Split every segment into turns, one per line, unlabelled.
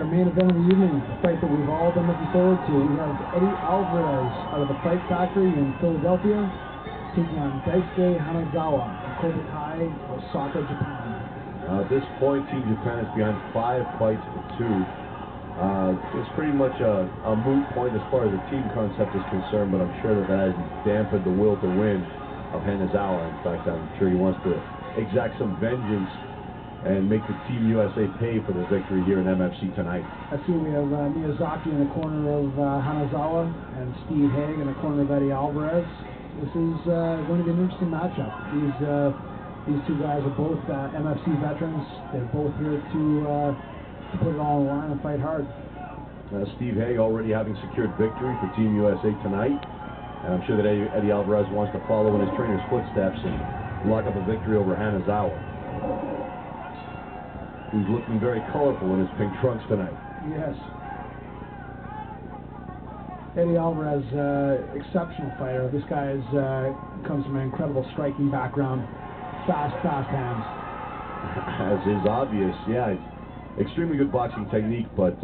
our main event of the evening, the fight that we've all been looking forward to. We have Eddie Alvarez out of the Fight Factory in Philadelphia, taking on Daisuke Hanazawa from Kobutai, Osaka, Japan.
At this point, Team Japan is behind 5 fights to 2. It's pretty much a moot point as far as the team concept is concerned, but I'm sure that hasn't dampened the will to win of Hanazawa. In fact, I'm sure he wants to exact some vengeance and make the Team USA pay for the victory here in MFC tonight.
I see we have Miyazaki in the corner of Hanazawa and Steve Haig in the corner of Eddie Alvarez. This is going to be an interesting matchup. These two guys are both MFC veterans. They're both here to put it all on the line and fight hard.
Steve Haig already having secured victory for Team USA tonight. And I'm sure that Eddie Alvarez wants to follow in his trainer's footsteps and lock up a victory over Hanazawa, who's looking very colorful in his pink trunks tonight.
Yes. Eddie Alvarez, exceptional fighter. This guy comes from an incredible striking background. Fast hands.
As is obvious, yeah. Extremely good boxing technique, but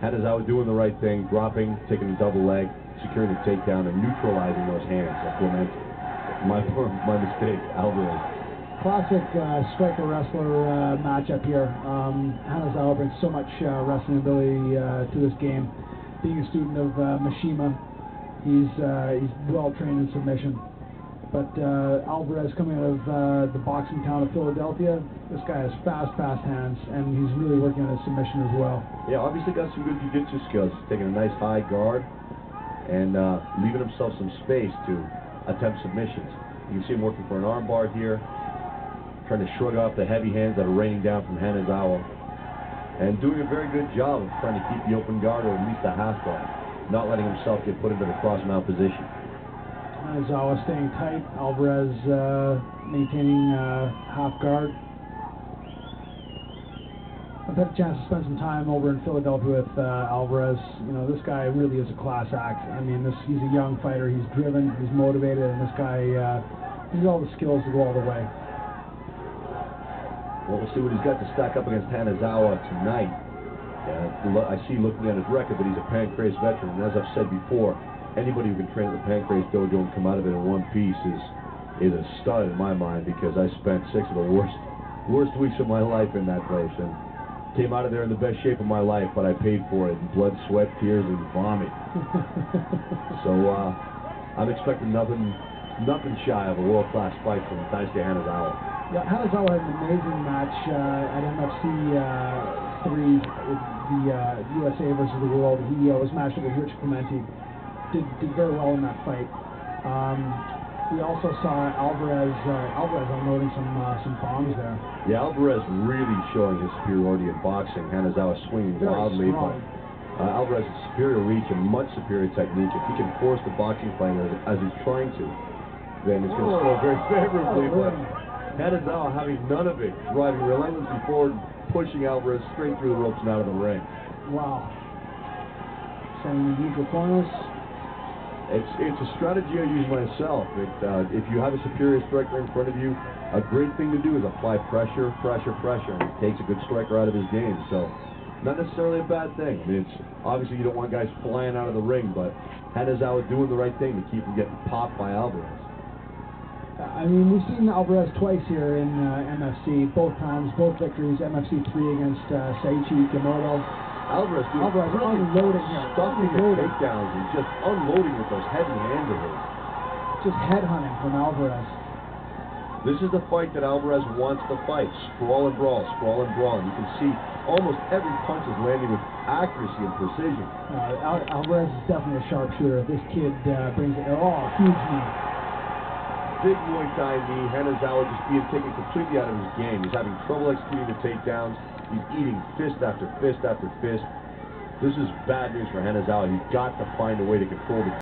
Hanazawa doing the right thing, dropping, taking a double leg, securing the takedown, and neutralizing those hands. That's what meant my mistake, Alvarez.
Classic striker-wrestler matchup here. Hanazawa brings so much wrestling ability to this game. Being a student of Mishima, he's well trained in submission. But Alvarez, coming out of the boxing town of Philadelphia, this guy has fast hands, and he's really working on his submission as well.
Yeah, obviously got some good jiu-jitsu skills. He's taking a nice high guard and leaving himself some space to attempt submissions. You can see him working for an armbar here, trying to shrug off the heavy hands that are raining down from Hanazawa, and doing a very good job of trying to keep the open guard, or at least a half guard, not letting himself get put into the cross mount position.
Hanazawa staying tight, Alvarez maintaining half guard. I've had a chance to spend some time over in Philadelphia with Alvarez. You know, this guy really is a class act. I mean, he's a young fighter, he's driven, he's motivated, and this guy, he's all the skills to go all the way.
Well, we'll see what he's got to stack up against Hanazawa tonight. I see, looking at his record, that he's a Pancrase veteran, and as I've said before, anybody who can train at the Pancrase dojo and come out of it in one piece is a stud in my mind, because I spent 6 of the worst weeks of my life in that place, and came out of there in the best shape of my life, but I paid for it in blood, sweat, tears, and vomit. So I'm expecting nothing shy of a world-class fight from Daisuke Hanazawa.
Yeah, Hanazawa had an amazing match at MFC 3 with the USA versus the World. He was matched up with Rich Clemente. Did very well in that fight. We also saw Alvarez unloading some bombs there.
Yeah, Alvarez really showing his superiority in boxing. Hanazawa swinging wildly, but Alvarez has superior reach and much superior technique. If he can force the boxing fighter as he's trying to, then it's going to score very favorably. But Hanazawa having none of it, driving relentlessly forward, pushing Alvarez straight through the ropes and out of the ring.
Wow. Sending the neutral corners.
It's a strategy I use myself. If you have a superior striker in front of you, a great thing to do is apply pressure, and it takes a good striker out of his game. So, not necessarily a bad thing. I mean, obviously you don't want guys flying out of the ring, but Hanazawa doing the right thing to keep him getting popped by Alvarez.
I mean, we've seen Alvarez twice here in MFC, both times, both victories. MFC 3 against Saichi Ikemoto.
Alvarez
unloading here.
Stuffing the takedowns and just unloading with those heavy hands of his.
Just headhunting from Alvarez.
This is the fight that Alvarez wants to fight. Sprawl and brawl, sprawl and brawl. And you can see almost every punch is landing with accuracy and precision.
Alvarez is definitely a sharpshooter. This kid brings it. Oh, huge knee.
Big Muay Thai knee. Hanazawa just being taken completely out of his game. He's having trouble executing the takedowns. He's eating fist after fist after fist. This is bad news for Hanazawa. He's got to find a way to control the